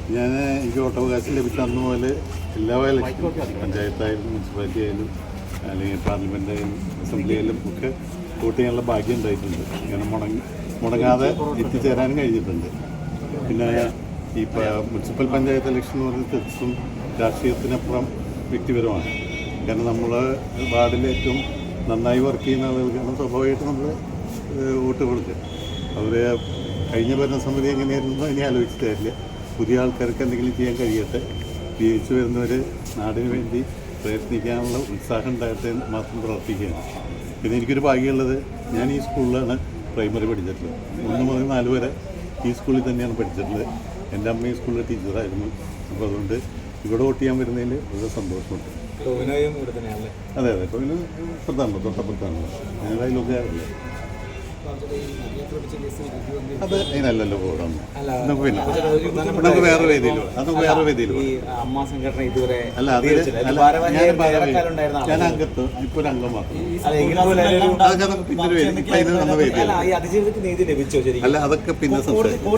എനിക്ക് വോട്ടവകാശം ലഭിച്ച അന്ന് മുതൽ എല്ലാ ഇലക്ഷനും പഞ്ചായത്തായാലും മുനിസിപ്പാലിറ്റി ആയാലും അല്ലെങ്കിൽ പാർലമെൻ്റ് ആയാലും അസംബ്ലി ആയാലും ഒക്കെ വോട്ട് ചെയ്യാനുള്ള ഭാഗ്യം ഉണ്ടായിട്ടുണ്ട്. ഇങ്ങനെ മുടങ്ങാതെ എത്തിച്ചേരാനും കഴിഞ്ഞിട്ടുണ്ട്. പിന്നെ ഈ മുനിസിപ്പൽ പഞ്ചായത്ത് ഇലക്ഷൻ എന്ന് പറയുന്നത് തീർച്ചയായും രാഷ്ട്രീയത്തിനപ്പുറം വ്യക്തിപരമാണ്. കാരണം നമ്മൾ വാർഡിൽ ഏറ്റവും നന്നായി വർക്ക് ചെയ്യുന്ന ആളുകൾക്കാണ് സ്വാഭാവികമായിട്ട് നമ്മൾ വോട്ട് കൊടുക്കുക. അവർ കഴിഞ്ഞ ഭരണസമിതി എങ്ങനെയായിരുന്നു ഇനി ആലോചിച്ചിട്ട് കാര്യമില്ല. പുതിയ ആൾക്കാർക്ക് എന്തെങ്കിലും ചെയ്യാൻ കഴിയട്ടെ, ജീവിച്ചു വരുന്നവർ നാടിന് വേണ്ടി പ്രയത്നിക്കാനുള്ള ഉത്സാഹം ഉണ്ടായിട്ട് മാത്രം പ്രവർത്തിക്കുകയാണ്. പിന്നെ എനിക്കൊരു ഭാഗ്യമുള്ളത്, ഞാൻ ഈ സ്കൂളിലാണ് പ്രൈമറി പഠിച്ചിട്ടുള്ളത്. 1 മുതൽ 4 വരെ ഈ സ്കൂളിൽ തന്നെയാണ് പഠിച്ചിട്ടുള്ളത്. എൻ്റെ അമ്മ ഈ സ്കൂളിലെ ടീച്ചറായിരുന്നു. അപ്പോൾ അതുകൊണ്ട് ഇവിടെ വോട്ട് ചെയ്യാൻ വരുന്നതിൽ വളരെ സന്തോഷമുണ്ട്. അതെ അതെ, ഇപ്പോൾ ഇപ്പുറത്താണല്ലോ, തൊട്ടപ്പുറത്താണല്ലോ, ഞങ്ങളുടെ അതിലൊക്കെയാണല്ലോ. അത് അതിനല്ലല്ലോ പോകാം. നമുക്ക് വേറെ വേദിയിലോ അല്ല, അത് ഞാൻ അംഗത്ത് ഇപ്പോൾ ഒരു അംഗം മാത്രം. പിന്നൊരു വേദി, അതിന് നമ്മുടെ വേദിയല്ല. അല്ല, അതൊക്കെ പിന്നെ സംസാരിക്കും.